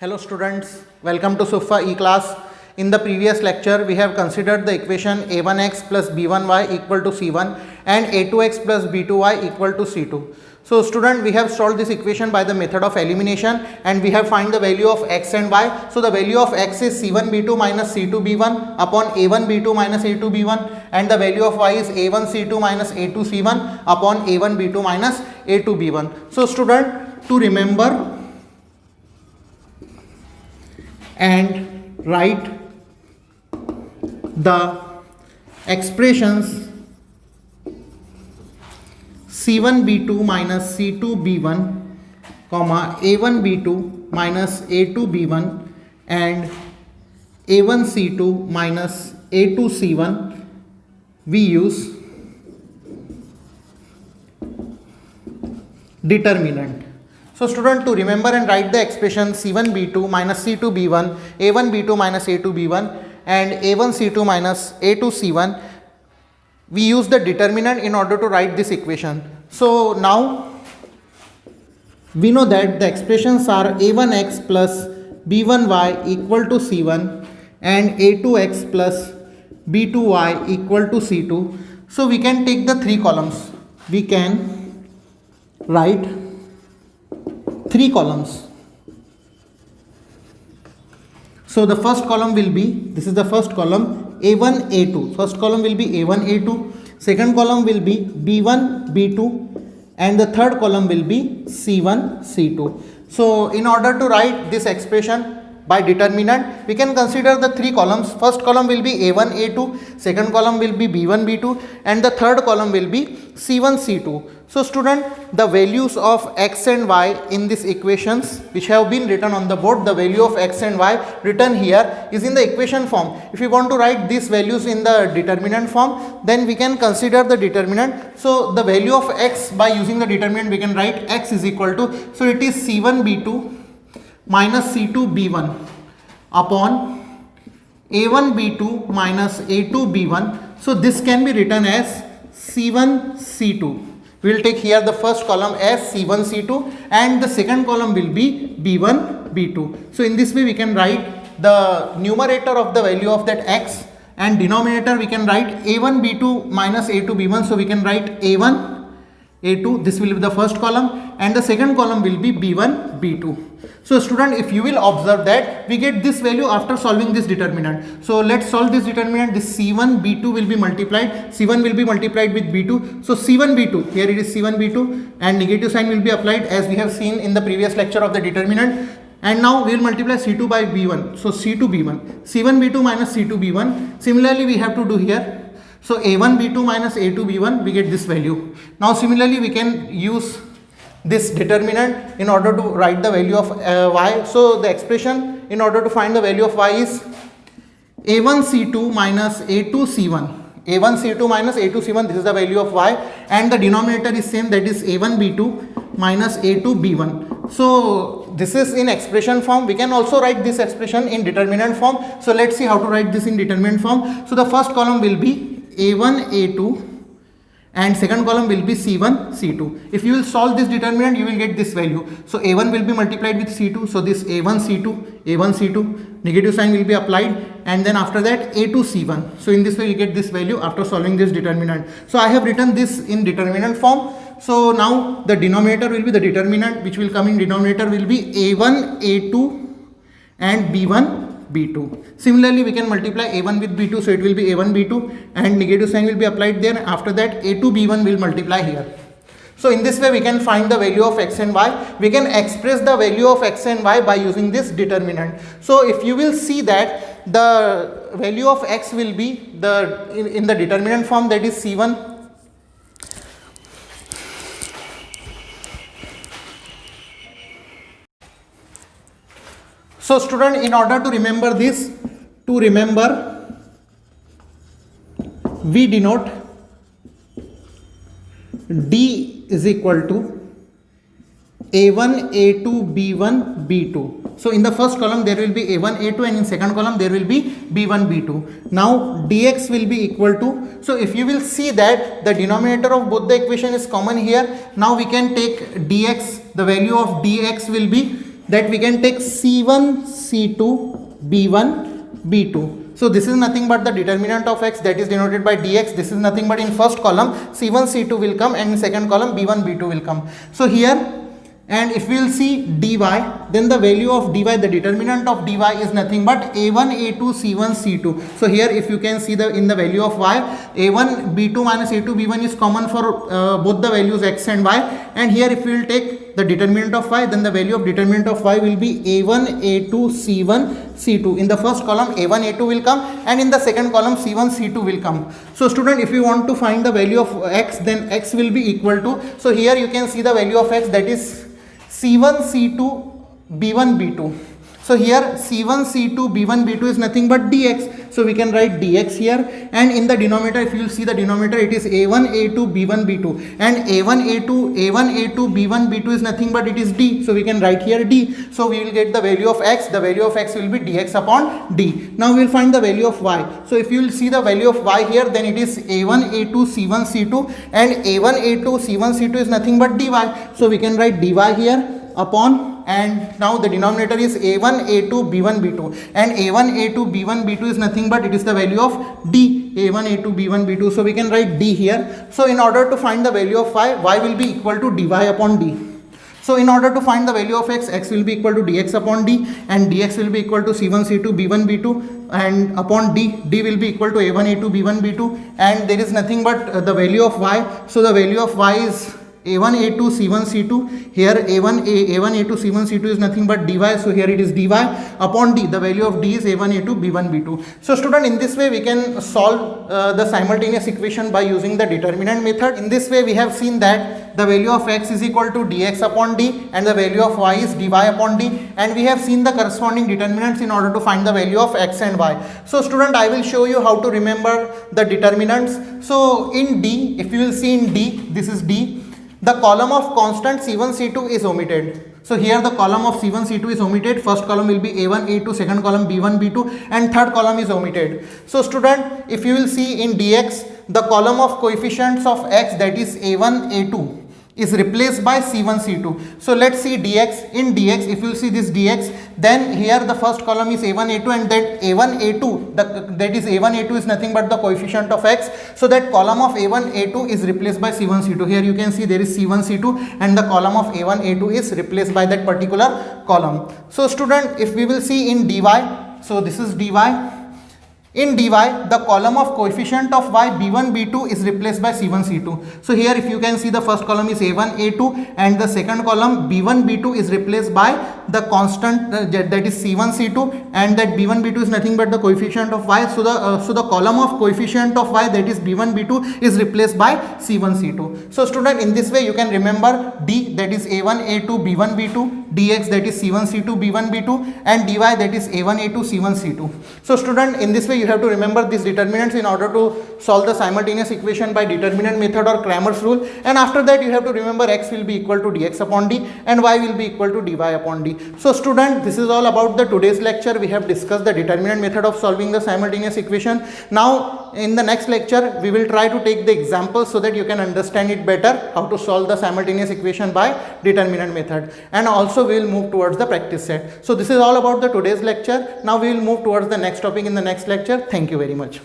Hello students, welcome to SUFA E-class. In the previous lecture, we have considered the equation a1x plus b1y equal to c1 and a2x plus b2y equal to c2. So student, we have solved this equation by the method of elimination and we have find the value of x and y. So the value of x is c1b2 minus c2b1 upon a1b2 minus a2b1 and the value of y is a1c2 minus a2c1 upon a1b2 minus a2b1. So student, to remember and write the expressions c1b2 minus c2b1 comma a1b2 minus a2b1 and a1c2 minus a2c1, we use determinant. So student, to remember and write the expression c1b2 minus c2b1, a1b2 minus a2b1 and a1c2 minus a2c1, we use the determinant in order to write this equation. So now we know that the expressions are a1x plus b1y equal to c1 and a2x plus b2y equal to c2. So we can take the three columns. We can write three columns. So the first column will be, this is the first column, a1 a2. First column will be a1 a2, second column will be b1 b2 and the third column will be c1 c2. So in order to write this expression by determinant, we can consider the three columns. First column will be a1 a2, second column will be b1 b2 and the third column will be c1 c2. So student, the values of x and y in these equations which have been written on the board, the value of x and y written here is in the equation form. If you want to write these values in the determinant form, then we can consider the determinant. So the value of x, by using the determinant we can write x is equal to, so it is c1 b2 minus c2 b1 upon a1 b2 minus a2 b1. So this can be written as c1 c2. We will take here the first column as c1 c2 and the second column will be b1 b2. So in this way we can write the numerator of the value of that x and denominator we can write a1 b2 minus a2 b1. So we can write a1 a2, this will be the first column and the second column will be b1 b2. So student, if you will observe that we get this value after solving this determinant. So let's solve this determinant. This c1 b2 will be multiplied, c1 will be multiplied with b2. So c1 b2, here it is c1 b2 and negative sign will be applied as we have seen in the previous lecture of the determinant. And now we will multiply c2 by b1. So c2 b1, c1 b2 minus c2 b1. Similarly we have to do here. So a1 b2 minus a2 b1, we get this value. Now similarly we can use this determinant in order to write the value of y. So the expression in order to find the value of y is a1 c2 minus a2 c1. a1 c2 minus a2 c1, this is the value of y and the denominator is same, that is a1 b2 minus a2 b1. So this is in expression form. We can also write this expression in determinant form. So let's see how to write this in determinant form. So the first column will be a1 a2 and second column will be c1 c2. If you will solve this determinant, you will get this value. So a1 will be multiplied with c2, so this a1 c2, negative sign will be applied and then after that a2 c1. So in this way you get this value after solving this determinant. So I have written this in determinant form. So now the denominator will be the determinant, which will come in denominator will be a1 a2 and b1 b2. Similarly we can multiply a1 with b2, so it will be a1 b2 and negative sign will be applied there. After that a2 b1 will multiply here. So in this way we can find the value of x and y. We can express the value of x and y by using this determinant. So if you will see that the value of x will be in the determinant form, that is c1 So student, in order to remember this, we denote D is equal to a1 a2 b1 b2. So in the first column there will be a1 a2 and in second column there will be b1 b2. Now dx will be equal to, so if you will see that the denominator of both the equation is common here, now we can take dx, the value of dx will be that we can take C1, C2, B1, B2. So this is nothing but the determinant of x, that is denoted by dx. This is nothing but in first column C1, C2 will come, and in second column B1, B2 will come. So here, and if we will see dy, then the value of dy, the determinant of dy is nothing but a1, a2, c1, c2. So here if you can see in the value of y, a1 b2 minus a2 b1 is common for both the values x and y, and here if we will take the determinant of y, then the value of determinant of y will be a1, a2, c1, c2. In the first column a1, a2 will come, and in the second column c1, c2 will come. So student, if you want to find the value of x, then x will be equal to, so here you can see the value of x, that is C1, C2, B1, B2. So here C1, C2, B1, B2 is nothing but dx. So we can write dx here, and in the denominator, if you will see the denominator, it is a1, a2, b1, b2, and a1, a2, b1, b2 is nothing but it is d. So we can write here d. So we will get the value of x. The value of x will be dx upon d. Now we will find the value of y. So if you will see the value of y here, then it is a1, a2, c1, c2, and a1, a2, c1, c2 is nothing but dy. So we can write dy here upon, and now the denominator is a1, a2, b1, b2, and a1, a2, b1, b2 is nothing but it is the value of d, a1, a2, b1, b2. So we can write d here. So in order to find the value of y will be equal to dy upon d. So in order to find the value of x, x will be equal to dx upon d, and dx will be equal to c1, c2, b1, b2, and upon d, d will be equal to a1, a2, b1, b2, and there is nothing but the value of y. So the value of y is a1, a2, c1, c2. Here a1, a1, a2, c1, c2 is nothing but dy. So here it is dy upon d. The value of d is a1, a2, b1, b2. So student, in this way we can solve the simultaneous equation by using the determinant method. In this way we have seen that the value of x is equal to dx upon d, and the value of y is dy upon d, and we have seen the corresponding determinants in order to find the value of x and y. So student, I will show you how to remember the determinants. So in d, if you will see in d, this is d, the column of constant c1, c2 is omitted. So here the column of c1, c2 is omitted. First column will be a1, a2, second column b1, b2, and third column is omitted. So student, if you will see in dx, the column of coefficients of x, that is a1, a2, is replaced by c1, c2. So let's see dx. In dx, if you see this dx, then here the first column is a1, a2, and that a1, a2, that is a1, a2 is nothing but the coefficient of x. So that column of a1, a2 is replaced by c1, c2. Here you can see there is c1, c2, and the column of a1, a2 is replaced by that particular column. So student, if we will see in dy, so this is dy. In dy, the column of coefficient of y, b1, b2 is replaced by c1, c2. So here if you can see the first column is a1, a2, and the second column b1, b2 is replaced by the constant that is c1, c2, and that b1, b2 is nothing but the coefficient of y. So the column of coefficient of y, that is b1, b2, is replaced by c1, c2. So student, in this way you can remember d, that is a1, a2, b1, b2, dx, that is c1, c2, b1, b2, and dy, that is a1, a2, c1, c2. So student, in this way you have to remember these determinants in order to solve the simultaneous equation by determinant method or Cramer's rule, and after that you have to remember x will be equal to dx upon d and y will be equal to dy upon d. So student, this is all about the today's lecture. We have discussed the determinant method of solving the simultaneous equation. Now in the next lecture we will try to take the examples so that you can understand it better, how to solve the simultaneous equation by determinant method, and also we will move towards the practice set. So this is all about the today's lecture. Now we will move towards the next topic in the next lecture. Thank you very much.